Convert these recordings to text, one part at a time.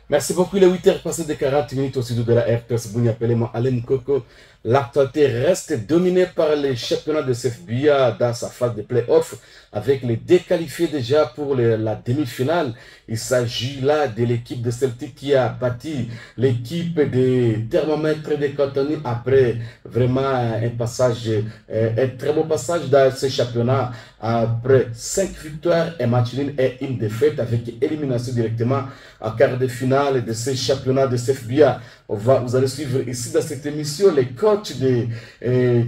Merci beaucoup. Les 8 heures passées de 40 minutes au studio de la RTS. Vous appelez-moi Alain Coco. L'actualité reste dominée par les championnats de CFBA dans sa phase de play-off avec les déqualifiés déjà pour la demi-finale. Il s'agit là de l'équipe de Celtic qui a battu l'équipe des thermomètres de Cotonou après vraiment un passage, un très beau passage dans ce championnat après 5 victoires, un match nul et une défaite avec élimination directement en quart de finale de ce championnat de CFBA. Vous allez suivre ici dans cette émission les coachs des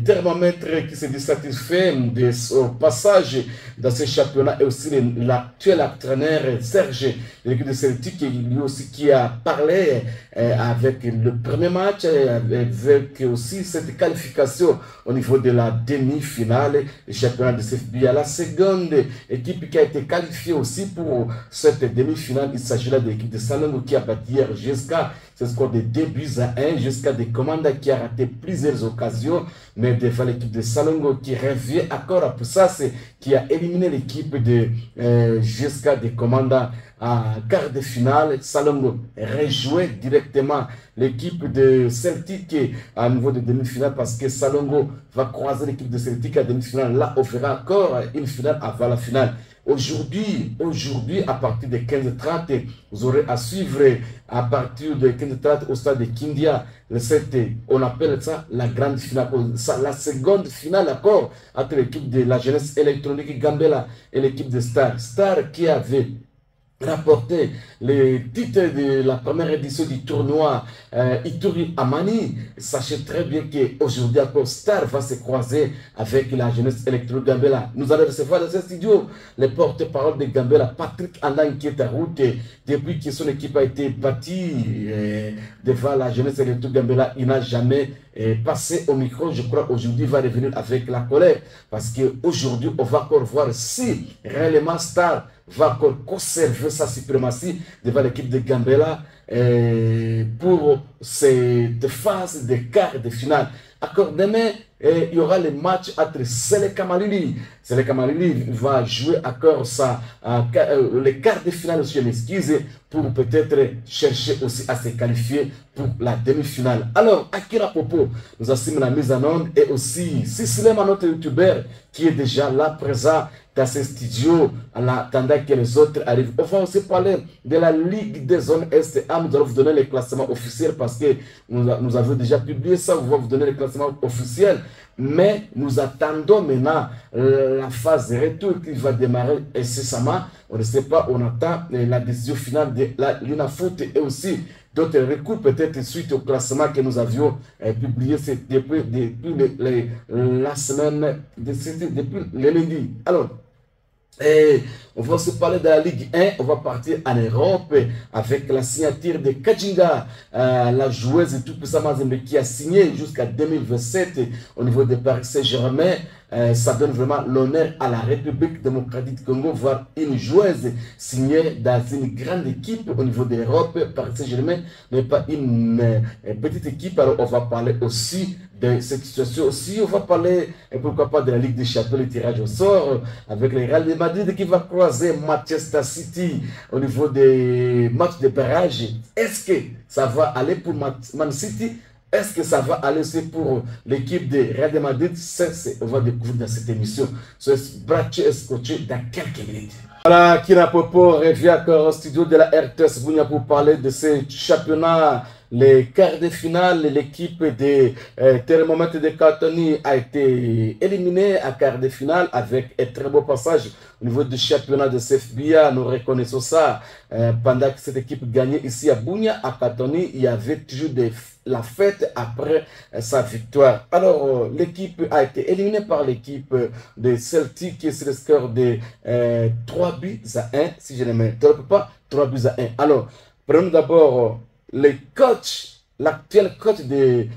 thermomètres qui se dissatisfait de son passage dans ce championnat et aussi l'actuel entraîneur Serge de l'équipe de Celtic, lui aussi qui a parlé avec le premier match, avec aussi cette qualification au niveau de la demi-finale du championnat de CFBA. La seconde équipe qui a été qualifiée aussi pour cette demi-finale, il s'agit là de l'équipe de Salongo qui a battu hier jusqu'à ce score de 2-1, jusqu'à des commandes qui a raté plusieurs occasions, mais devant l'équipe de Salongo qui revient encore à Poussas, qui a éliminé l'équipe de jusqu'à des commandes en quart de finale. Salongo rejouait directement l'équipe de Celtic à niveau de demi-finale parce que Salongo va croiser l'équipe de Celtic à demi-finale. Là, on fera encore une finale avant la finale. Aujourd'hui, à partir de 15h30, vous aurez à suivre à partir de 15h30 au stade de Kindia, on appelle ça la grande finale, la seconde finale encore entre l'équipe de la jeunesse électronique Gambela et l'équipe de Star. Star qui avait rapporté les titres de la première édition du tournoi Ituri Amani. Sachez très bien qu'aujourd'hui encore Star va se croiser avec la jeunesse électronique Gambela. Nous allons recevoir dans ce studio le porte-parole de Gambela, Patrick Andan, qui est en route depuis que son équipe a été bâtie devant la jeunesse électronique Gambela. Il n'a jamais passé au micro. Je crois aujourd'hui il va revenir avec la colère parce qu'aujourd'hui on va encore voir si réellement Star va encore conserver sa suprématie devant l'équipe de Gambela pour cette phase de quart de finale. Encore demain, il y aura le match entre Seleka Malili. Seleka Malili va jouer encore le quart de finale, je m'excuse, pour peut-être chercher aussi à se qualifier pour la demi-finale. Alors, Akira Popo nous assure la mise en onde et aussi Sissilema, notre youtubeur, qui est déjà là présent dans ce studio en attendant que les autres arrivent. On va aussi parler de la Ligue des zones Est. Nous allons vous donner les classements officiels parce que nous avons déjà publié ça. On va vous donner les classements officiels. Mais nous attendons maintenant la phase de retour qui va démarrer incessamment. On ne sait pas, on attend la décision finale de la l'UNAFOOT et aussi d'autres recours peut-être suite au classement que nous avions publié depuis la semaine, depuis le lundi. Alors, on va aussi parler de la Ligue 1, on va partir en Europe avec la signature de Kajinga, la joueuse tout puissante qui a signé jusqu'à 2027 au niveau de Paris Saint-Germain. Ça donne vraiment l'honneur à la République démocratique du Congo, voir une joueuse signée dans une grande équipe au niveau de l'Europe. Paris Saint-Germain n'est pas une petite équipe, alors on va parler aussi de cette situation aussi. On va parler, pourquoi pas, de la Ligue des Champions, le tirage au sort, avec le Real de Madrid qui va croiser Manchester City au niveau des matchs de barrage. Est-ce que ça va aller pour Man City? Est-ce que ça va aller aussi pour l'équipe de Real de Madrid? On va découvrir dans cette émission. Ce Brache Escoché dans quelques minutes. Voilà, Kira Popo revient encore au studio de la RTS Bounia pour parler de ce championnat. Les quarts de finale, l'équipe des thermomètres de Cotonou a été éliminée à quart de finale avec un très beau passage au niveau du championnat de CFBA. Nous reconnaissons ça. Pendant que cette équipe gagnait ici à Bounia, à Cotonou, il y avait toujours la fête après sa victoire. Alors, l'équipe a été éliminée par l'équipe de Celtic qui est sur le score de 3-1, si je ne me trompe pas, 3-1. Alors, prenons d'abord le coach, l'actuel coach de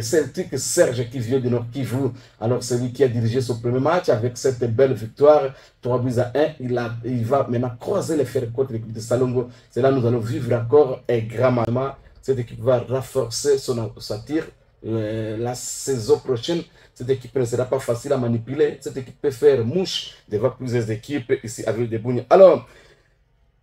Celtic, Serge, qui vient de Nord Kivu. Alors, celui qui a dirigé son premier match avec cette belle victoire, 3-1, il va maintenant croiser les fers contre l'équipe de Salongo. C'est là que nous allons vivre encore un grand moment. Cette équipe va renforcer sa tir. La saison prochaine, cette équipe ne sera pas facile à manipuler. Cette équipe peut faire mouche devant plusieurs équipes ici avec des Bougne. Alors,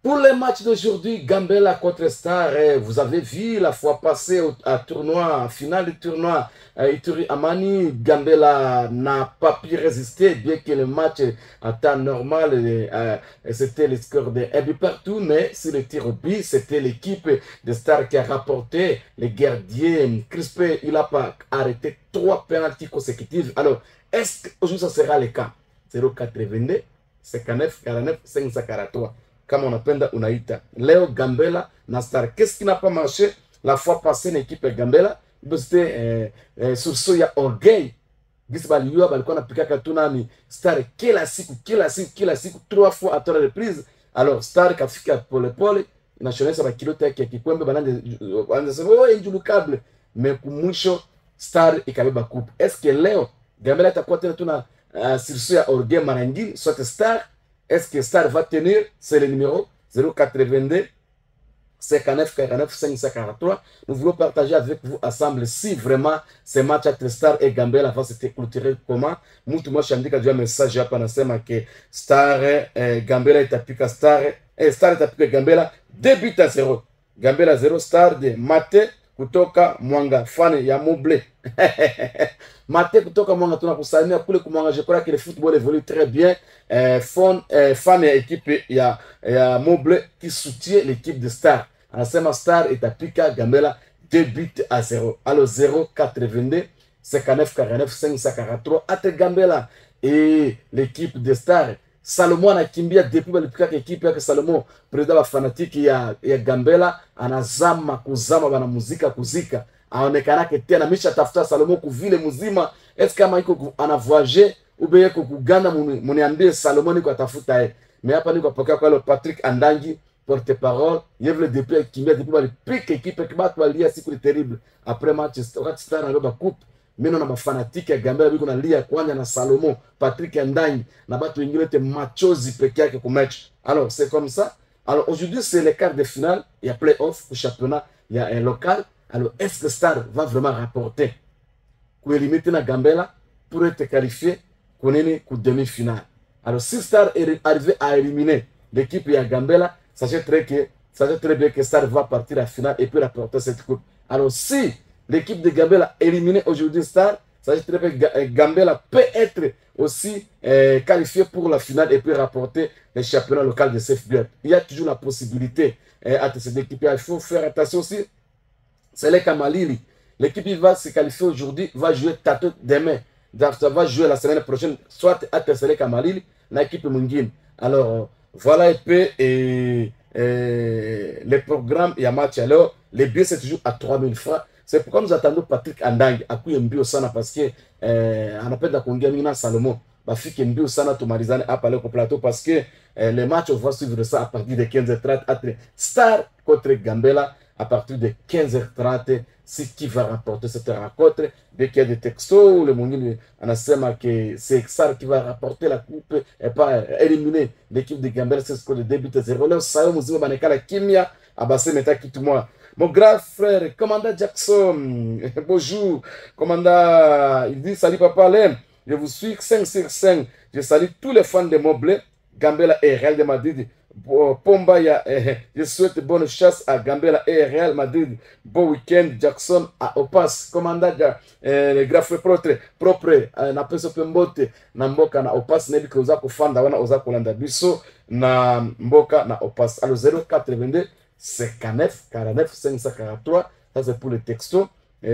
Pour les matchs d'aujourd'hui, Gambela contre Star, vous avez vu la fois passée à tournoi, finale du tournoi, Ituri Amani, Gambela n'a pas pu résister, bien que le match en temps normal, c'était le score de 1 but partout, mais sur le tir au but, c'était l'équipe de Star qui a rapporté les gardiens. Crispé, il n'a pas arrêté 3 pénaltys consécutifs. Alors, est-ce qu'aujourd'hui ça sera le cas? 0,82, 59, 49, 543. Comme on appelle Unaïta. Léo Gambela, Nastar. Qu'est-ce qui n'a pas marché la fois passée, l'équipe Gambela? C'était sur ce, il y a orgueil. Gisbaliua, Balcon a piqué Katunani. Star, kila siku, 3 fois à 3 reprises. Alors, Star, Kafika pour l'épaule, national, ça va kiloter qui est kwembe, oh, indjulukable. Mais pour Moucho, Star, et Kabeba coupe. Est-ce que Léo Gambela est à quoi tuna sur ce, il y a orgueil Marangui, soit Star? Est-ce que Star va tenir? C'est le numéro 082 59 49 543. Nous voulons partager avec vous ensemble si vraiment ce match entre Star et Gambela va se clôturer comment. Mtu moi shandika jua message hapa nasema que Star Gambela itapika Star Star itapika Gambela 2 buts à 0. Gambela 0 Star de Mate kutoka Mwanga fan ya Moble. Mate kutoka Mwanga tunakusalimia kule kumwanga. Je crois que le football évolue très bien. Fan ya équipe ya Moble qui soutient l'équipe de Star. Anasema Star itapika Gambela 2 buts à 0. Alors 0,82 59 49 543 ate Gambela et l'équipe de Star. Salomon anakimbia depuis balipika ekipe yake. Salomon president wa fanatiki ya Gambela anazama kuzama bana muzika kuzika, aonekana tena misha tafuta Salomon kuvile muzima. Est-ce kama iko anavoyager ou bien iko kuganda, muniambie Salomon iko atafuta mais hapa niko pokea kwa Patrick Andangi porte-parole yevle depuis kimbia depuis balipika ekipe kibatu balia siku terrible après match Star na roba coupe. Mino na mafanatiki ya Gambela biko na lia kwanja na Salomon, Patrick Ndani na batu wengine te machozi peke yake ku match. Alors c'est comme ça. Alors aujourd'hui c'est le quart de finale, il y a play-off au championnat, il y a un local. Alors est-ce que Star va vraiment rapporter pour éliminer na Gambela pour être qualifié pour demi-finale? Alors si Star est arrivé à éliminer l'équipe ya Gambela, sachez très bien que Star va partir à la finale et puis rapporter cette coupe. Alors si l'équipe de Gambela éliminée aujourd'hui Star, ça veut dire que Gambela peut être aussi qualifié pour la finale et puis rapporter le championnat local de CFB. Il y a toujours la possibilité à cette équipe. Il faut faire attention aussi. C'est le Kamalili. L'équipe qui va se qualifier aujourd'hui va jouer Tato demain. Ça va jouer la semaine prochaine, soit à Tessele Kamalili, l'équipe Mungine. Alors, voilà un peu le programme et un match. Alors, les billets, c'est toujours à 3000 francs. C'est pourquoi nous attendons Patrick Andang à kuye mbio sana parce que anapenda kuongea mingi na Salomon bafike mbio sana tumalizane hapa leo kwa plateau parce que les matchs on va suivre ça à partir de 15h30 entre Star contre Gambela à partir de 15h30. C'est qui va remporter cette rencontre. Dès qu'il y a des textos, le monde anasema que c'est Star qui va rapporter la coupe et pas éliminer l'équipe de Gambela. C'est ce que le début de 0. Là, ça y est, banekala kimia abase meta kitu moi. Mon grand frère, commandant Jackson, bonjour. Commandant, il dit salut papa Alain, je vous suis 5 sur 5. Je salue tous les fans de Moblé, Gambela et Real de Madrid. Pombaya, je souhaite bonne chasse à Gambela et Real Madrid. Bon week-end, Jackson à Opas. Commandant, le grand frère propre, na peso pembote, na mboka na Opas, nebi que oza kufanda wana oza kolanda biso, na mboka na Opas. Alors 082 59 49 543, ça c'est pour le texto.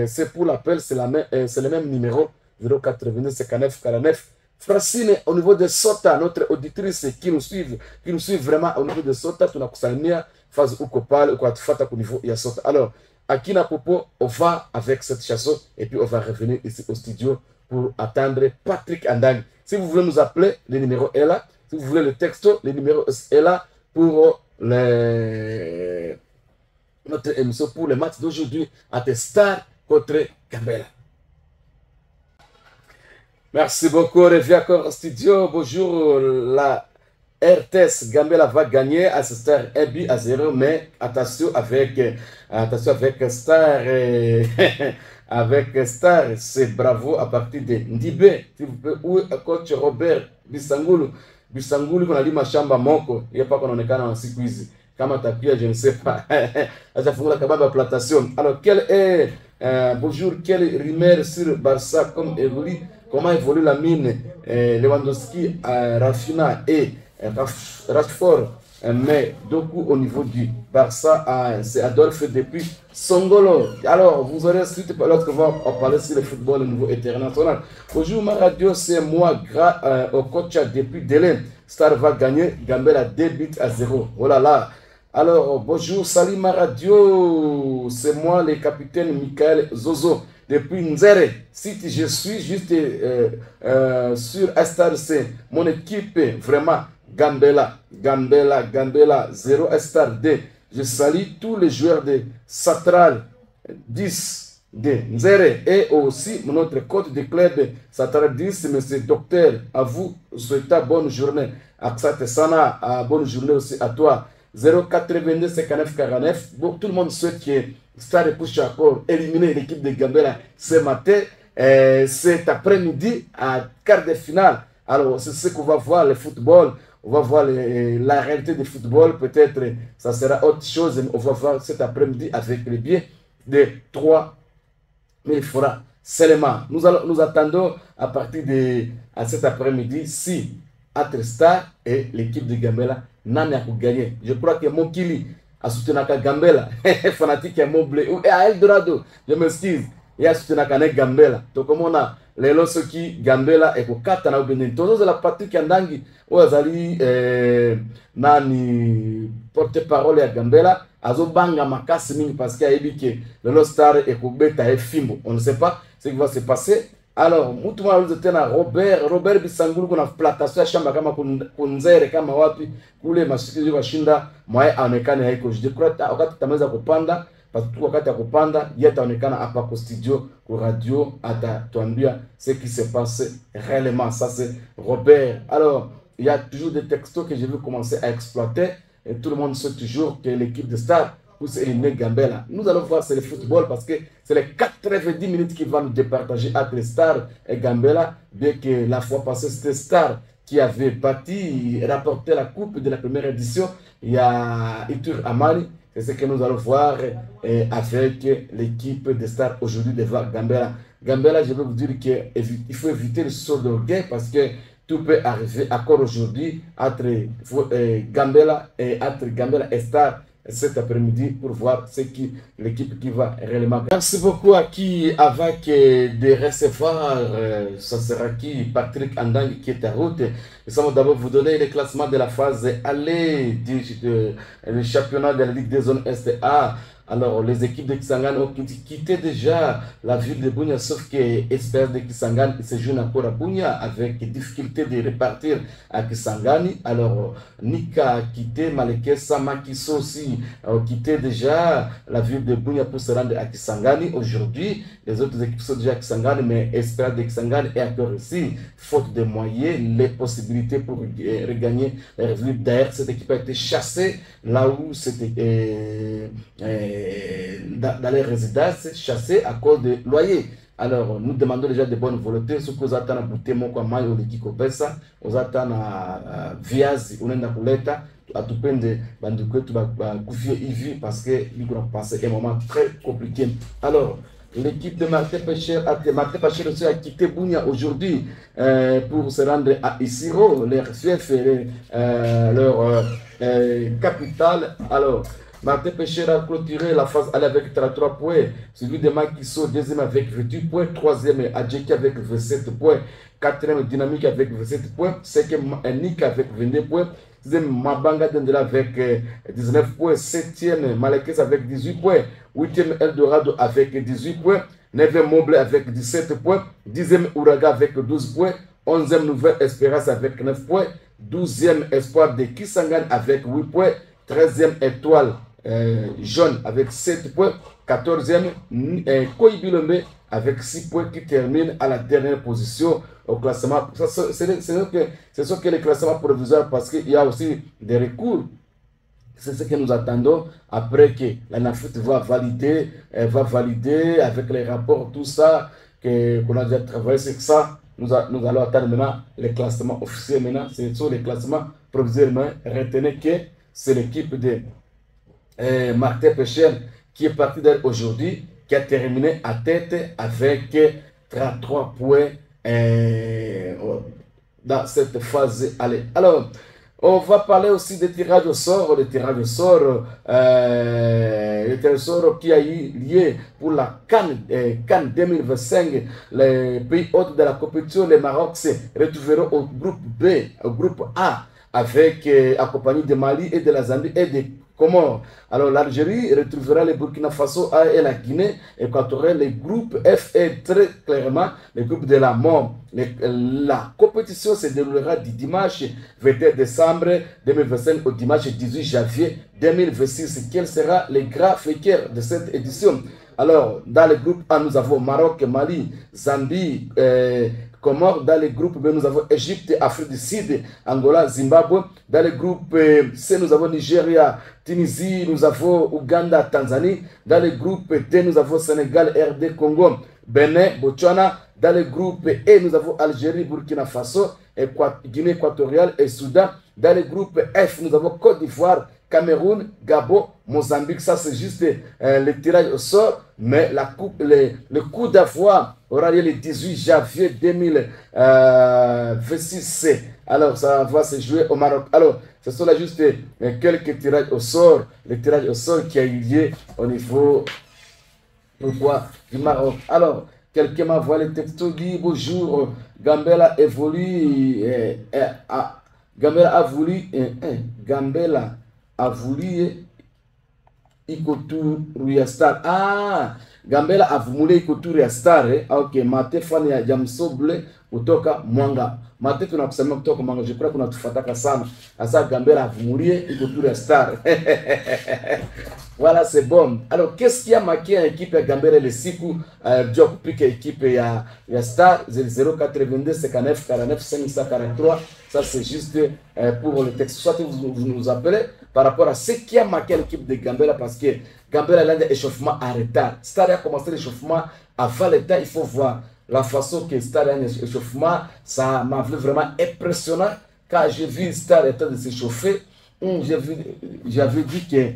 C'est pour l'appel, c'est le même numéro 082 59 49. Francine, au niveau de Sota, notre auditrice qui nous suit vraiment au niveau de Sota, tu n'as pas phase ou kopal ou quoi tu fais au niveau de Sota. Alors, à Kina Popo, on va avec cette chanson et puis on va revenir ici au studio pour attendre Patrick Andang. Si vous voulez nous appeler, le numéro est là. Si vous voulez le texto, le numéro est là pour notre émission pour le match d'aujourd'hui à Star contre Gambela. Merci beaucoup, Reviens encore au studio. Bonjour, la RTS Gambela va gagner à Star 1 but à 0, mais attention avec Star avec Star, c'est bravo à partir de Ndibé, ou coach Robert Bisangulu qu'on a dit mashamba moko, il n'y a pas qu'on en est en siku hizi. Kamatakuya, je ne sais pas. Alors, quel est, bonjour, quelle rumeur sur Barça comment évolue la mine Lewandowski, Rafina et Rashford, mais beaucoup au niveau du Barça, c'est Adolphe depuis Songolo. Alors, vous aurez suite lorsque on va parler sur le football au niveau international. Bonjour, ma radio, c'est moi, au coach depuis Délai. Star va gagner, Gambela 2-0. Oh là là. Alors, bonjour, salut ma radio, c'est moi le capitaine Michael Zozo depuis Nzere. Si je suis juste sur Star, c'est mon équipe, vraiment, Gambela, 0 Star D. Je salue tous les joueurs de Satral 10 de Nzere et aussi notre coach de club Satral 10, monsieur docteur, à vous, souhaitez bonne journée. Aksate Sana, bonne journée aussi à toi. 082 59 49. Bon, tout le monde souhaite que Star puisse encore éliminer l'équipe de Gambela ce matin, cet après-midi à quart de finale. Alors, c'est ce qu'on va voir le football. On va voir la réalité du football. Peut-être ça sera autre chose. On va voir cet après-midi avec les billets de 3 000 francs seulement. Nous attendons à partir de cet après-midi si entre Star et l'équipe de Gambela n'en a pas gagné. Je crois que Mokili a soutenu Gambela, fanatique à Moblé ou à Eldorado. Je m'excuse. Il a soutenu Gambela. Donc, comme on a les lots qui Gambela et pour Katana ou Benin. Tous la partie qui Andangi ou Azali nani porte-parole à Gambela. Azo banga makasi mingi parce qu'il y a ébiqué le lot Star et pour Beta et Fimbo. On ne sait pas ce qui va se passer. Alors, mutuma tena Robert Bisangulu kuna plantation ya shamba kama kunzere kama wapi kule masikizo washinda mwae aonekane haiko. Je crois wakati tamaweza kupanda parce que wakati ya kupanda yataonekana hapa kwa studio kwa radio atatuambia ce qui se passe réellement. Ça c'est Robert. Alors, il y a toujours des textos que je veux commencer à exploiter et tout le monde sait toujours que l'équipe de Star pour éliminer Gambela. Nous allons voir c'est le football parce que c'est les 90 minutes qui vont nous départager entre Star et Gambela, bien que la fois passée c'était Star qui avait bâti, rapporté la coupe de la première édition. Il y a Itur Amani, c'est ce que nous allons voir avec l'équipe de Star aujourd'hui devant Gambela. Gambela, je veux vous dire qu'il faut éviter le saut d'orgueil parce que tout peut arriver encore aujourd'hui entre Gambela et Star cet après-midi pour voir l'équipe qui va réellement. Merci beaucoup à qui avec de recevoir, ça sera qui Patrick Andang qui est à route. Nous allons d'abord vous donner le classement de la phase aller du championnat de la Ligue des zones Est A. Alors, les équipes de Kisangani ont quitté déjà la ville de Bunia, sauf que Espérance de Kisangani se joue encore à Bunia avec difficulté de repartir à Kisangani. Alors, Nika a quitté, Malekesa, Makiso aussi ont quitté déjà la ville de Bunia pour se rendre à Kisangani. Aujourd'hui, les autres équipes sont déjà à Kisangani, mais Espérance de Kisangani est encore ici, faute de moyens, les possibilités pour regagner leur ville. D'ailleurs, cette équipe a été chassée là où c'était dans les résidences chassées à cause de loyers. Alors, nous demandons déjà de bonne volonté. Ce que vous attendez à bouter mon coin, ou l'équipe Kopesa, vous attendez à Viazi, ou n'en a kuleta, à tout peine de banduque, tu vas confier Ivi parce que nous avons passé un moment très compliqué. Alors, l'équipe de Martin Pécher aussi a quitté Bunia aujourd'hui pour se rendre à Isiro, leur fief, leur capitale. Alors, Martin Pécher a clôturé la phase aller avec 33 points, celui de Makiso, deuxième avec 28 points, troisième Adjeki avec 27 points, quatrième Dynamique avec 27 points, cinquième Nika avec 22 points, sixième Mabanga Dendela avec 19 points, septième Malekes avec 18 points, huitième Eldorado avec 18 points, neuvième Moblé avec 17 points, dixième Uraga avec 12 points, onzième Nouvelle Espérance avec 9 points, douzième Espoir de Kisangani avec 8 points, 13e Étoile jaune avec 7 points, 14e Koibilombe avec 6 points qui termine à la dernière position au classement. C'est sûr que le classement provisoire parce qu'il y a aussi des recours. C'est ce que nous attendons après que la NAFUT va valider avec les rapports, tout ça, qu'on a déjà travaillé sur ça. Nous allons attendre maintenant les classements officiels. Maintenant, c'est sur les classements provisoires. Retenez que c'est l'équipe de Martin Pécher, qui est parti d'elle aujourd'hui, qui a terminé à tête avec 33 points dans cette phase. Allez, alors, on va parler aussi des tirages au sort, le tirage au sort qui a eu lieu pour la CAN 2025. Les pays hôtes de la compétition, les Maroc, se retrouveront au groupe B, au groupe A, avec accompagné de Mali et de la Zambie et des Comores. Alors l'Algérie retrouvera le Burkina Faso et la Guinée équatoriale. Les groupes F est très clairement le groupe de la mort. La compétition se déroulera du dimanche 21 décembre 2025 au dimanche 18 janvier 2026. Quel sera le grand vainqueur de cette édition? Alors, dans le groupe A, nous avons Maroc, Mali, Zambie, Comores. Dans le groupe B, nous avons Égypte, Afrique du Sud, Angola, Zimbabwe. Dans le groupe C, nous avons Nigeria, Tunisie, nous avons Ouganda, Tanzanie. Dans le groupe D, nous avons Sénégal, RD, Congo, Bénin, Botswana. Dans le groupe E, nous avons Algérie, Burkina Faso, Guinée équatoriale et Soudan. Dans le groupe F, nous avons Côte d'Ivoire, Cameroun, Gabon, Mozambique. Ça, c'est juste le tirage au sort. Mais le coup d'avoir aura lieu le 18 janvier 2026. Alors, ça va se jouer au Maroc. Alors, ce sont là juste quelques tirages au sort. Le tirage au sort qui a eu lieu au niveau du Maroc. Alors, quelqu'un m'a envoyé le texto, dit bonjour, Gambela évolue. Gambela a voulu. Gambela a voulu ikotu Ruyastar. Ah, Gambela a voulu ikotu Ruyastar. Ok, mate fani ya jamsoble kutoka Mwanga. Mate tunakusema kutoka Mwanga. Je crois kunatufataka sana. Asa Gambela a voulu ikotu Ruyastar. Voilà, c'est bon. Alors, qu'est-ce qui a marqué à l'équipe de Gambela le Siku? Job pique l'équipe ya Star 082 59 49 543. Ça, c'est juste pour le texte. Soit vous nous appelez par rapport à ce qui a marqué l'équipe de Gambela, parce que Gambela a un échauffement à retard. Star a commencé l'échauffement avant le temps. Il faut voir la façon que Star a un échauffement. Ça m'a vraiment impressionnant. Quand j'ai vu Star en train de s'échauffer, j'avais dit que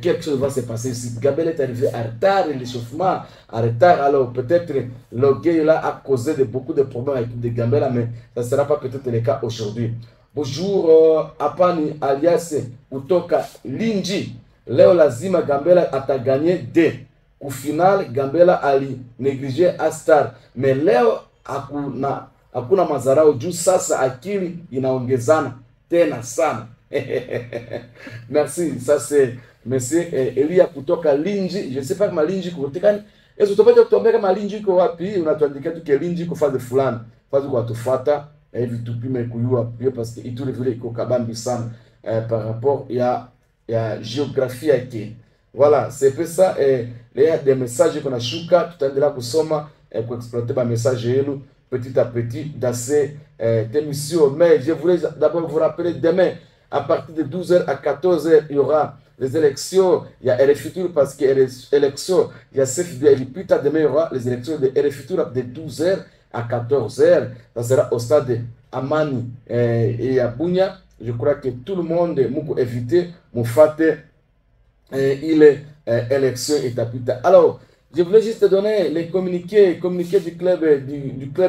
quelque chose va se passer ici. Gambela est arrivé en retard, l'échauffement en retard. Alors peut-être le gars là a causé beaucoup de problèmes avec l'équipe de Gambela, mais ça ne sera pas peut-être le cas aujourd'hui. Bonjour, Apani alias kutoka Linji. Leo lazima Gambela ataganye D. Au final Gambela ali négligé a Star. Mais leo hakuna mazarao juu sasa akili inaongezana tena sana. Merci, ça c'est monsieur Elia kutoka Linji. Je ne sais pas kama Linji kutoka. Est-ce que tu peux tomber kama Linji kwa wapi? Unatuandika tu que Linji kwa phase fulani. Phase kwa tufuata hivi tupime kuyua pia parce que itu vile iko kabambi sana par rapport ya géographie yake. Voilà, c'est peu ça les des messages qu'on a shuka tutaendelea kusoma pour exploiter ba message yenu petit à petit dans ces émissions. Mais je voulais d'abord vous rappeler demain à partir de 12h à 14h, il y aura les élections. Il y a RFI parce qu'il y a les élections. Il y a CFB. Et plus tard, demain, il y aura les élections de RFI de 12h à 14h. Ça sera au stade de Amani et à Bunia. Je crois que tout le monde m'a évité, m'a fait il est élection et plus tard. Alors, je voulais juste te donner les communiqués du club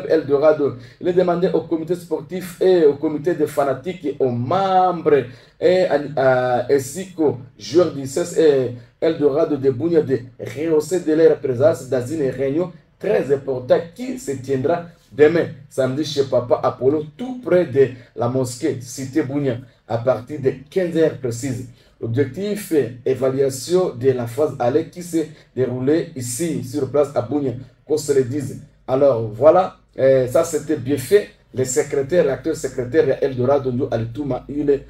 Eldorado. Il est demandé au comité sportif et au comité de fanatiques et aux membres ainsi qu'aux joueurs du CES et Eldorado de Bunia de rehausser de leur présence dans une réunion très importante qui se tiendra demain, samedi, chez Papa Apollo, tout près de la mosquée Cité Bunia, à partir de 15h précises. L'objectif est évaluation de la phase aller qui s'est déroulée ici, sur place à Bunia, qu'on se le dise. Alors voilà, ça c'était bien fait. Le secrétaire, l'acteur secrétaire Eldorado nous Alitouma, il est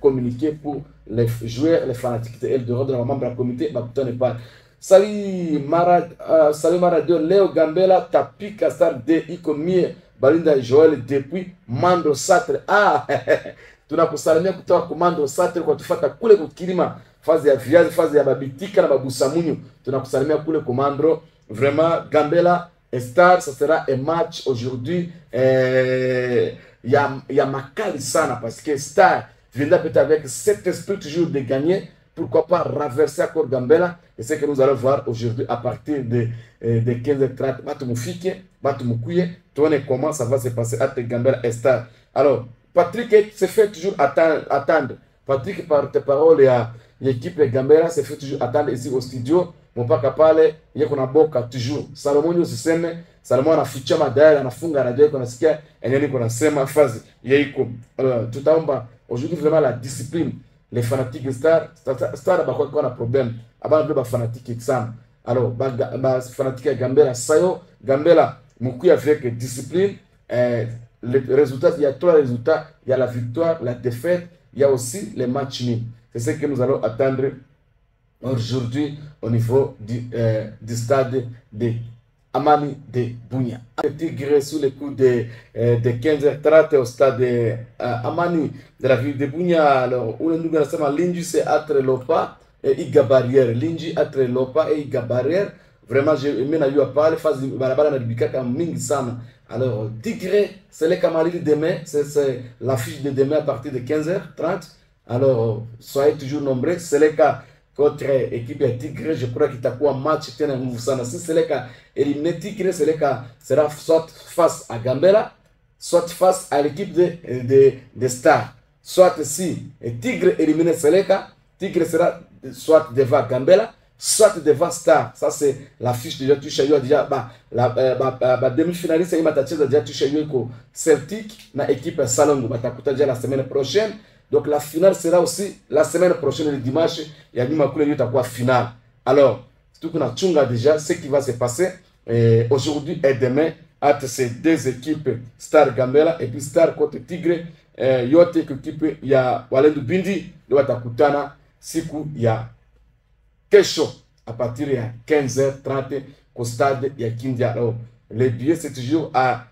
communiqué pour les joueurs, les fanatiques de Eldorado, dans le membre du comité, n'est pas. Salut Maradon, Léo Gambela, Tapi Kastar de Ikomie, Balinda Joël depuis Mando Satre. Ah, tunakusalimia kutoka Komando Satre kwa tufata kule kukilima fazi ya viazi, fazi ya babitika na babusamunyu. Tunakusalimia kule Komando. Vraiment Gambela Star, ça sera un match aujourd'hui ya makali sana parce que Star viendra peut-être avec cet esprit toujours de gagner pourquoi pas renverser encore Gambela. Et c'est que nous allons voir aujourd'hui à partir de 15h30. Comment ça va se passer entre Gambela et Star. Alors, Patrick se fait toujours attendre. Patrick, par tes paroles, il y a l'équipe de Gambela se fait toujours attendre ici au studio. Mon papa parle, il y a qu'on a boka toujours. Salomon nous se sème, Salomon a fiché madère, on a funga radio, on a skia, et il y a qu'on a sème phase. Il y a tout à l'heure, aujourd'hui vraiment la discipline. Les fanatiques Star on a problème. Avant de fanatique exam. Alors, fanatique Gambela, Sayo, Gambela, Moukou avec discipline. Les résultats, il y a trois résultats. Il y a la victoire, la défaite, il y a aussi les matchs nuls. C'est ce que nous allons attendre aujourd'hui au niveau du stade de Amani de Bunia. Le Tigre sous le coup de 15h30 au stade de Amani de la ville de Bunia. Alors, où nous avons Lindu, c'est entre Lopa et Iga Barrière. Lindu entre Lopa et Iga Barrière. Vraiment, j'ai aimé na à parler, phase de Barabara na Bikaka Mingisana. Alors, Tigre, c'est le Kamali de demain, c'est l'affiche de demain à partir de 15h30. Alors, soyez toujours nombreux. C'est le cas contre l'équipe de Tigre. Je crois qu'il y a un match. Si c'est le cas, éliminer Tigre, c'est le cas, sera soit face à Gambela, soit face à l'équipe de Star. Soit si Tigre élimine Seleka, Tigre sera soit devant Gambela, soit devant Star. Ça, c'est l'affiche déjà touché. Déjà, la demi-finaliste, il m'a déjà touché Celtic, na équipe Salongo. Déjà la semaine prochaine. Donc la finale sera aussi la semaine prochaine, le dimanche. Il y a une finale. Alors, tout qu'on a tchunga déjà, ce qui va se passer aujourd'hui et demain entre ces deux équipes, Star Gambela et puis Star contre Tigre. Yote équipe, il y a Walendu Bindi, le Watakutana, Siku, il y a Kesho à partir de 15h30 au stade, il y a Kindia. Alors, les billets, c'est toujours à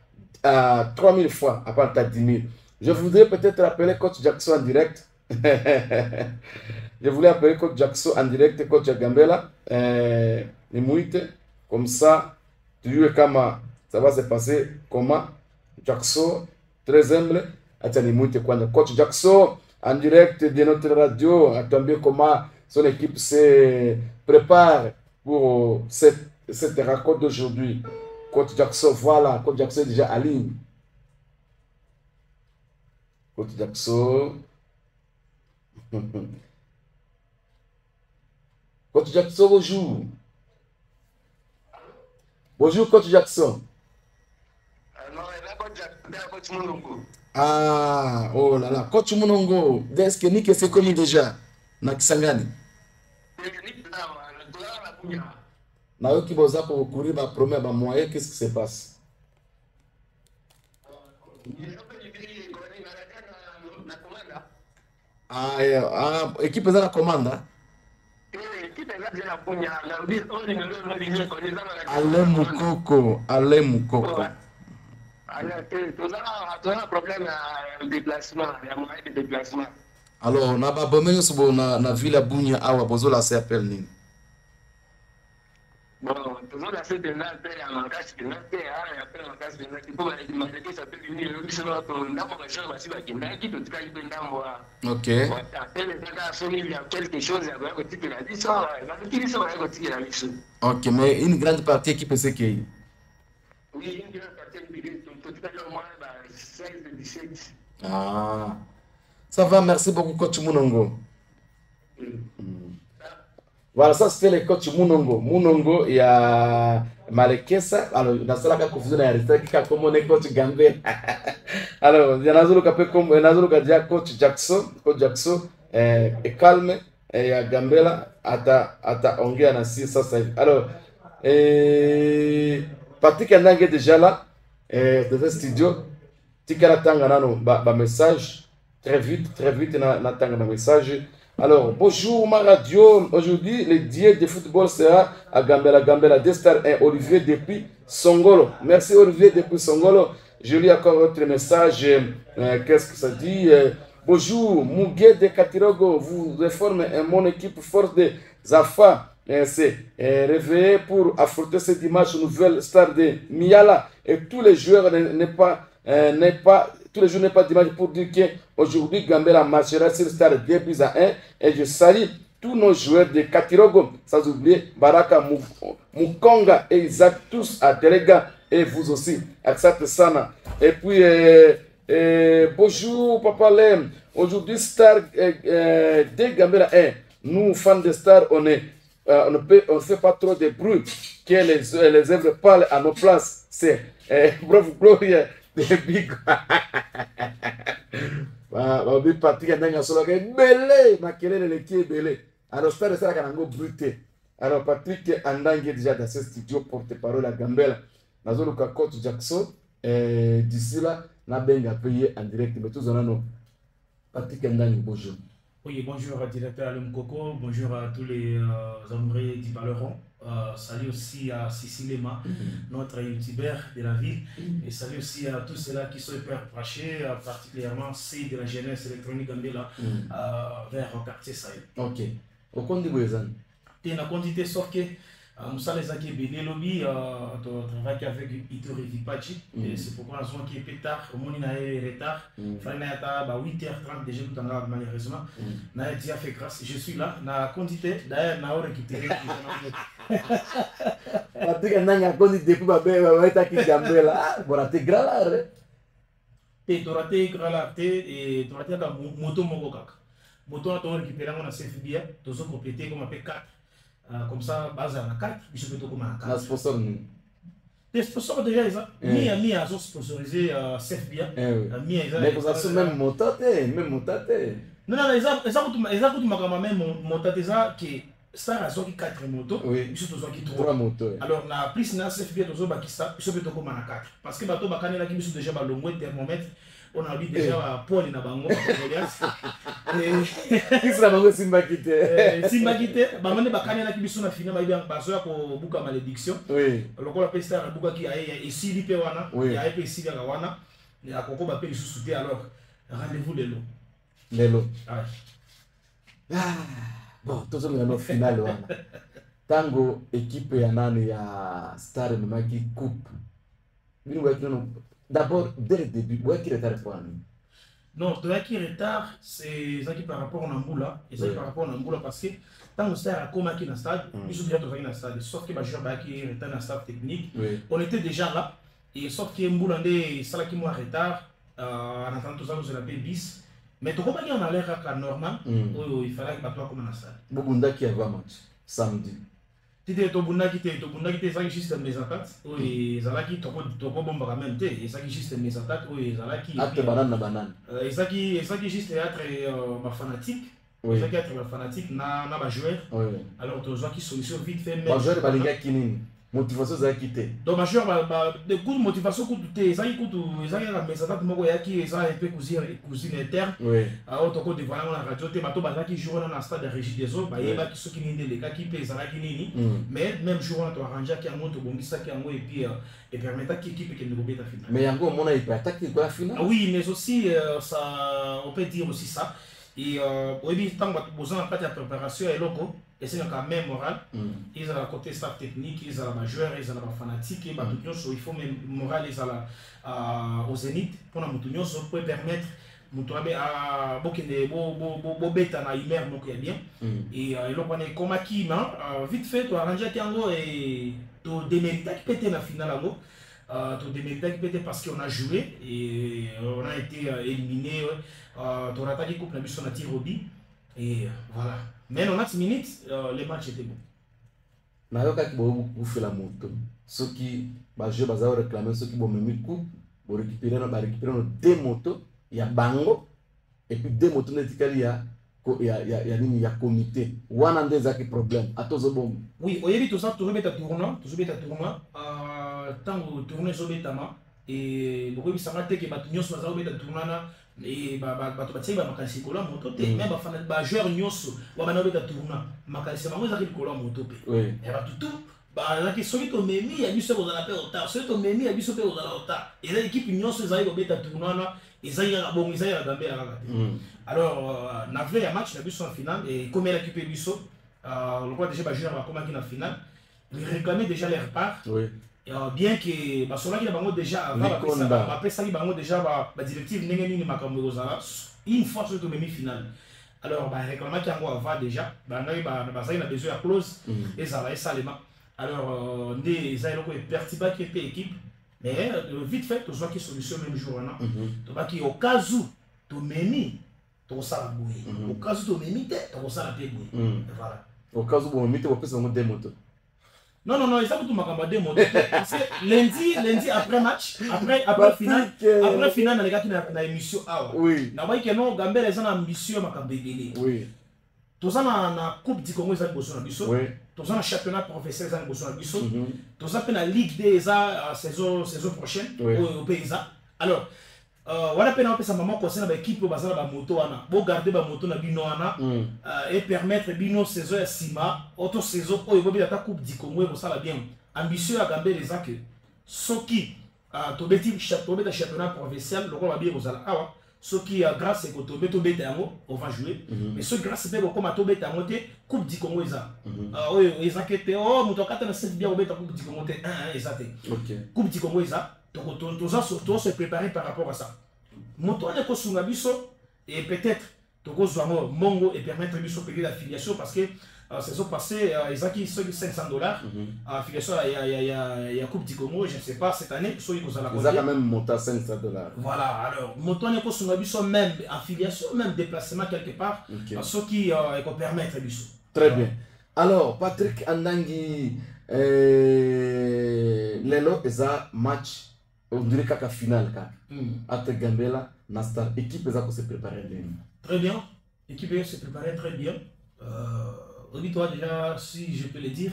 3000 fois, à part de 10 000. Je voudrais peut-être appeler coach Jackson en direct. Je voulais appeler coach Jackson en direct, coach Gambela. Comme ça, tu vois comment ça va se passer. Comment Jackson, très humble. Coach Jackson en direct de notre radio. Attendez comment son équipe se prépare pour cette rencontre d'aujourd'hui. Coach Jackson, voilà. Coach Jackson est déjà en ligne. Coach Jackson. Coach Jackson, bonjour. Bonjour, Coach Jackson. Ah, oh là là. Coach Munongo, est-ce que Nick c'est commis déjà? Nakisangani. Naoki boza pour courir ma première moyen, qu'est-ce qui se passe? Équipe de la commande. Alain Moukoko. Alors, on a pas sur na ville Bunya awa bozola se appelle nini? Bon, toujours la fête de Nalpé, à mon cas, c'est Nalpé, à mon cas, c'est Nalpé, pour que ça peut venir, le bison, on a mon champ, c'est qui n'a qui tout cas, il peut n'avoir. Ok. Après, les gars, il y a quelque chose à voir, que tu l'as dit, ça, qui sont à côté de la mission. Ok, mais une grande partie qui peut se créer. Oui, une grande partie, tout à l'heure, moi, 16, 17. Ah, ça va, merci beaucoup, coach Munongo. Voilà, ça c'était le coach Munongo. Munongo, il y a Malekesa. Alors, dans ce cas, confusion, il y a resté qui a comme coach Gambé. Alors, il y a Nazolo qui a déjà coach Jackson. Coach Jackson est calme. Et il y a Gambela, ata ongea na si ça. Alors, Patrick Andang est déjà là, dans le studio. Tikala tanga nano, message. Très vite, na tanga na message. Alors, bonjour ma radio. Aujourd'hui, le dieu de football sera à Gambela. Gambela Destar et Olivier depuis Songolo. Merci Olivier depuis Songolo. Je lis encore votre message. Qu'est-ce que ça dit? Bonjour, Mouguet de Katirogo. Vous réformez mon équipe force de Zafa. C'est réveillé pour affronter ce dimanche nouvelle star de Miala. Et tous les joueurs tous les jours n'est pas dimanche pour dire qu'aujourd'hui Gambela marchera sur Stade 2 buts à 1 et je salue tous nos joueurs de Katirogo, sans oublier Baraka Mukonga et Isaac, tous à Telega, et vous aussi, Aksat Sana. Et puis, bonjour Papa Lem, aujourd'hui Star de Gambela 1, nous fans de Star, on ne fait pas trop de bruit, que les œuvres parlent à nos places, c'est bravo Gloria de Big. Babi Patrick Andanga Soloke belé makelele le qui est belé. Alors Star de Star Kanango bruté. Alors Patrick Andanga est déjà dans ce studio porte-parole à Gambela. Nazo Luka Kotu Jackson d'ici là na benga payé en direct mais tous on a nos Patrick Andanga bonjour. Oui, bonjour directeur Alem Coco, bonjour à tous les amoureux du Baleron. Salut aussi à Sissi Lema, notre youtubeur de la ville. Et salut aussi à tous ceux-là qui sont hyper branchés, particulièrement ceux de la jeunesse électronique Gambela vers le quartier Sahel. Ok. Au compte de Bouezan. Tu as une quantité sauf que nous allons les le lobby, travailler avec Itori Vipachi. C'est pourquoi nous avons qui est pétard, au moins il y a un retard. Il fallait à 8h30 déjà tout en là malheureusement. Nous avons déjà fait grâce. Je suis là, la quantité, d'ailleurs nous avons récupéré. Patrick Andanga quantité depuis ma belle va être qui Gambela. Voilà, t'es grand là. Tu auras été grand là et tu auras été comme moto mogokak. Moto on a récupéré on a CFBA, tu as complété comme un P4. Comme ça, base à la 4, je peux te comme à 4. La sponsor nous. Les sponsors déjà, ils ont sponsorisé CFBA. Mais vous avez même monté, même monté. Non, ils ont même monté qui ça a qui 4 motos, ils sont 3 motos. Alors, na plus na CFBA, ils ont peut comme à 4. Parce que bateau bakane là qui sont déjà le thermomètre. On a vu déjà Paul na bango Kisra bango Simbakite. Simbakite, bamane bakane na kibiso na fina ba bien baso ya ko buka malédiction. Oui. Lokola pesta na buka ki aye ici lipe wana, ya ipe ici ga wana, ya koko ba pe lisusuté alors rendez-vous lelo. Lelo. Bon, tous on est au final wana. Tango équipe ya nani ya Star Memaki coupe. Bino wa kino. D'abord, dès le début, où est-ce qu'il est retard pour nous? Non, tu vois qui est retard, c'est ça qui par rapport à Namboula. Et ça qui par rapport à Namboula parce que tant que Star a commencé dans le stade, ils sont déjà dans le stade. Sauf que le joueur qui est retard dans le stade technique, on était déjà là. Et sauf que Mboula est qui moi retard, en attendant tout ça, nous l'appelle bis. Mais tu comprends qu'on a l'air normal, il fallait que tu sois comme dans le stade. Bogunda qui a vu un match samedi. Tu es Tobunda qui est juste mes attaques, et Zalaki Toko Bomba quand même, et ça qui juste mes attaques, et Zalaki. Acte banane. Et ça qui juste être ma fanatique, et ça qui être ma fanatique, na ma joueur. Alors tu vois qui solution vite fait. Ma joueur balinga kinin. Motivation za quitté. Donc ma joueur de coup motivation coup tu ça qui coûte ça qui mes attaques moko ya qui ça un peu cousine interne. Alors tu connais voilà la radio te bato baza qui joue dans la stade de régie des autres, ba yeba qui ceux qui ninde les gars qui pèse là qui nini. Mais même jour on to arranger qui en to bongisa qui en et puis et permettre qui équipe qui ne robeta finale. Mais yango mon a attaquer quoi finale. Oui, mais aussi ça on peut dire aussi ça. Et oui, tant que besoin en fait de préparation et logo. Et c'est quand même moral. Ils ont la côté staff technique, ils ont la joueur, ils ont la fanatique. Il faut même moral, ils ont au zénith pour nous pour permettre à beaucoup de bêta na humeur donc il bien. Et là on est comme qui vite fait tu arranger Tiango et tu démériter qui peut être la finale là. Tu démériter qui peut être parce qu'on a joué et on a été éliminé. Tu as attaqué coupe la mission à Tirobi et voilà. Mais en 90 minutes, les matchs étaient bons. Nayoka qui vous fait la moto. Ceux qui jouent baza réclamer ceux qui vont même coup pour récupérer deux motos, il y a bango et puis deux motos il y a comité. One and des qui problème. À tous bon. Oui, au début tout ça tu remets à tournant, tant que tourner sur betama et beaucoup ça va te que batunyo soit ça remets à tournana. Et bato batie ba makanisi kola moto te même ba fana ba joueur nyonso wa bana beta tourna makanisi bango za ki kola moto pe et ba tutu ba la ki soki to memi ya biso ko za la pe ota soki to memi ya biso pe ko za la ota et la équipe nyonso za yo beta tourna na ezaya bon ezaya gambe la kate alors na vrai ya match na biso en finale et comme l'équipe biso le quoi déjà ba joueur ba comment qui na finale il réclamait déjà les reparts bien que basolaki na bango déjà avant bapesaki bango déjà ba directive ndenge nini makambo ekozala une fois soki tomemi finale Alors, réclamant qu'il y a avant déjà, il y a besoin de clause, et ça va être salement. Alors, ils ont perturbé qui était équipe, mais vite fait, tu vois qu'il y a solution même jour. Tu vois qu'il y a au cas où tu m'aimes, tu vas la bouillir. Au cas où tu m'aimes, tu vas la bouillir. Voilà. Au cas où tu m'aimes, tu vas faire des motos. Non, non, non, il s'agit de ma campagne. Parce que lundi après match, après finale, les gars qui ont émission. Oui. Nous avons que non, Gambé, les gens ont ambition ma campagne. Oui. Tous la Coupe du Congo, ils ont besoin de biso. Oui. Tous le championnat professionnel, ils ont besoin de biso. Tous la Ligue des saison prochaine au pays. Alors, voilà peine ça maman concerne l'équipe au bazar la moto ana bo garder ba moto na bino ana et permettre bino saison ya sima auto saison o yebo ta coupe du Congo ko sala bien ambitieux à Gambé les que soki to beti championnat provincial le ba bien ko sala awa soki grâce ko to beto beta yango on va jouer mais ce grâce be ko comme to beta yango te coupe du Congo eza o eza que te o moto kata na set bien ko beta coupe du Congo te eza te coupe du Congo eza surtout se préparer par rapport à ça. Moto on est kosunga biso et peut-être toko zwango mongo et permettre biso payer l'affiliation parce que saison passée ils ont qui $500 affiliation il y a Coupe du Congo je ne sais pas cette année soit ils ont quand même monté à $500. Voilà alors moto on est kosunga biso même affiliation même déplacement quelque part ceux qui peuvent permettre biso. Très bien. Alors Patrick Andangi lelo eza match on dirait qu'à finale à Gambela Nastar équipe eza se préparer bien. Très bien, l'équipe se préparait très bien. Toi déjà si je peux le dire,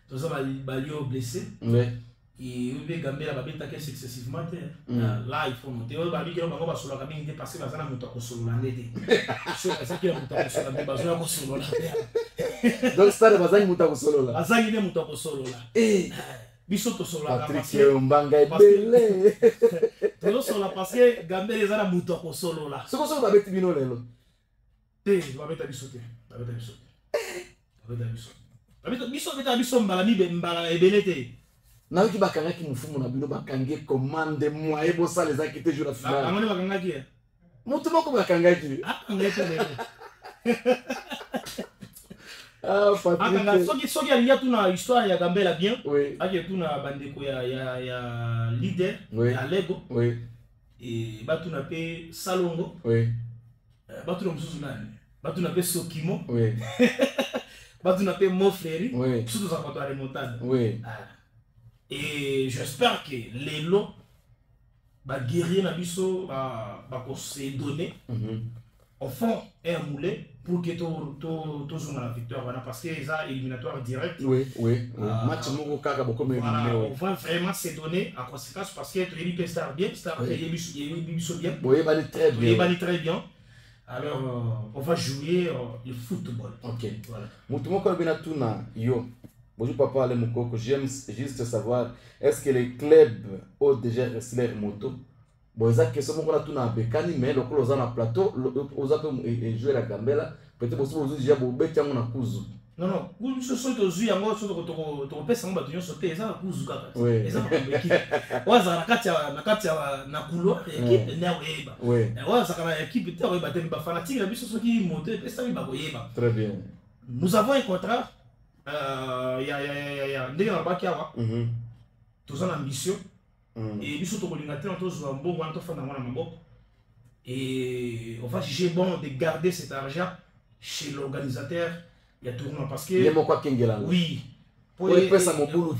tous les balio blessés. Oui. Et le Gambela va bien attaquer successivement. Là il faut monter. Le balio qui va pas sur la cabine parce que va zana muto solo la ndé. Sur ça qui est muto solo la besoin ko solo la. Donc ça va zana muto solo la. Azangi ne muto solo la. Eh biso to solo la parce que mbanga belé to solo la parce que Gambé les ana muto ko solo la so so ba beti bino lelo te ba beta biso te ba beta biso ba beta biso mbala mi be mbala ebele te na ki bakanga ki mufumu na bino bakange commande moi et bo ça les a quitté jour la finale amone bakanga ki mutu moko bakanga ki soki alingi tuna histoire ya Gambela bien oui ake tuna bandeko ya leader ya Lego oui et batuna pe Salongo oui batuna mususu nani batuna pe Sokimo oui batuna pe Mofleri oui surtout ça quand remontada oui et j'espère que lelo ba guerrier na biso ba ko se donner au fond un moulet pour que tous la victoire voilà parce que ça éliminatoire direct oui match moko kaka beaucoup mais on va vraiment se donner en conséquence parce que tu es star bien star bien oui très bien alors on va jouer le football ok voilà mutu moko bina tuna yo bonjour papa ale mukoko j'aime juste savoir est-ce que les clubs ont déjà wrestler moto bon ça question moko na tuna bekani mais le close na plateau oza peut jouer la Gambela peut-être aussi vous déjà bo betango na kuzu non kuzu so to zu yango so to pesa ngba tunyo sote eza kuzu kaka eza na beki waza na kati na couloir équipe na weba waza kana équipe te weba te ba fanatique na biso so ki monter pesa mi ba koyeba. Très bien. Nous avons un contrat ya ndenge na baki awa tous en ambition et biso to kolinga te to zo mbongo to fana na maboko et on va juger bon de garder cet argent chez l'organisateur il y a tournoi parce que il y a quoi kengela oui pour les pesa mon boulot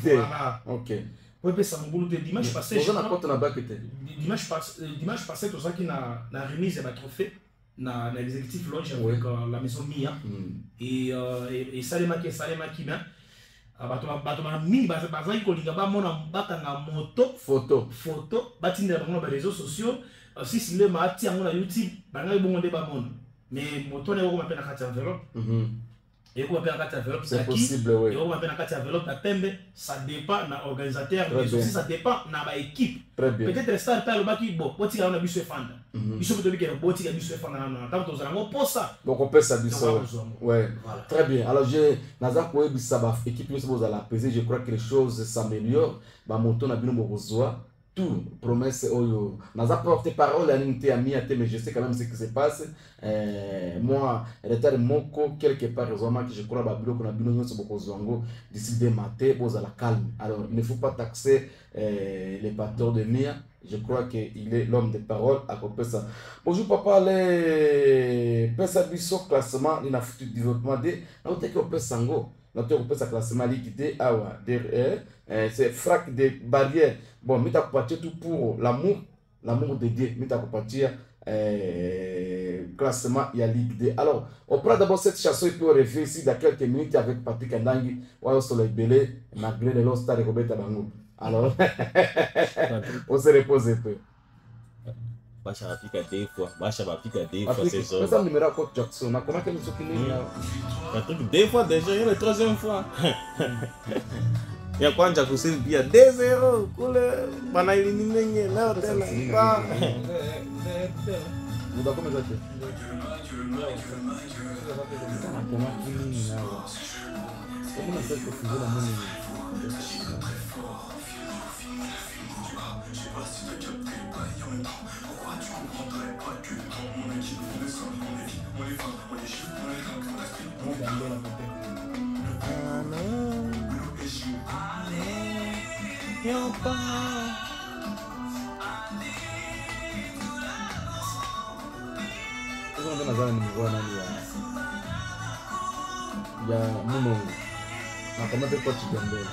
ok pour les pesa mon boulot dimanche passé on a compte na bakete dimanche passé tout ça qui na remise de trophée na l'exécutif loge avec la maison Mia et Salema qui bien batoma mingi bazali kolinga bamona bakanga moto photo batindela bango na réseaux sociaux si sile ma ati yango na YouTube bangai bongo nde bamona mais moto ne ko mapena kati enveloppe et ko mapena kati enveloppe c'est possible oui et ko mapena kati enveloppe na pembe ça dépend na organisateur mais aussi ça dépend na ba équipe peut-être star pa lo baki bo boti na biso fanda biso peut dire que boti na biso fanda na tant aux alango pour ça donc on peut ça biso ouais très bien alors je naza ko ebisa ba équipe biso boza la peser je crois que les choses s'améliorent ba moto na bino bokozwa tout promesse oyo naza porte parole à l'unité à miate, mais je sais quand même ce qui se passe. Moi retard moko quelque part raisonnement que je crois babilo qu'on a bino nyonso bokozwango d'ici dès matin boza la calme. Alors il ne faut pas taxer les pasteurs de Mia. Je crois qu'il est l'homme de parole à côté de ça. Bonjour papa, les pesa biso classement il a foutu développement de na ote que peut sango. Notre groupe sa classement liquidé awa derrière c'est frac des barrières. Bon, mais tu as tout pour l'amour de Dieu, mais tu as classement il y a liquidé. Alors, on prend d'abord cette chanson et puis on revient ici dans quelques minutes avec Patrick Ndangi, on se le belé malgré les lost stars et Robert Tabango. Alors, on se repose un peu. Basha bafika des fois c'est ça. Mais ça numéro quoi Jackson, on a comment que nous sommes Patrick des fois déjà, il est la troisième fois. Ya kwanza kusipia 2-0 kule bana eliminenge leo tena ba muda kama zote kama sasa kufungua mimi nadhani nimekuwa nani ya Mungu na kama kwa chigambele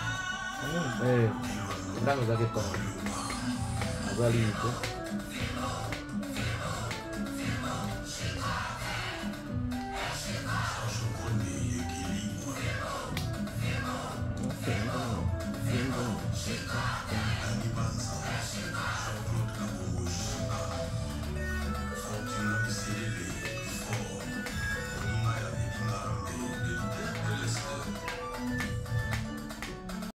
ndango zake kwa azali niko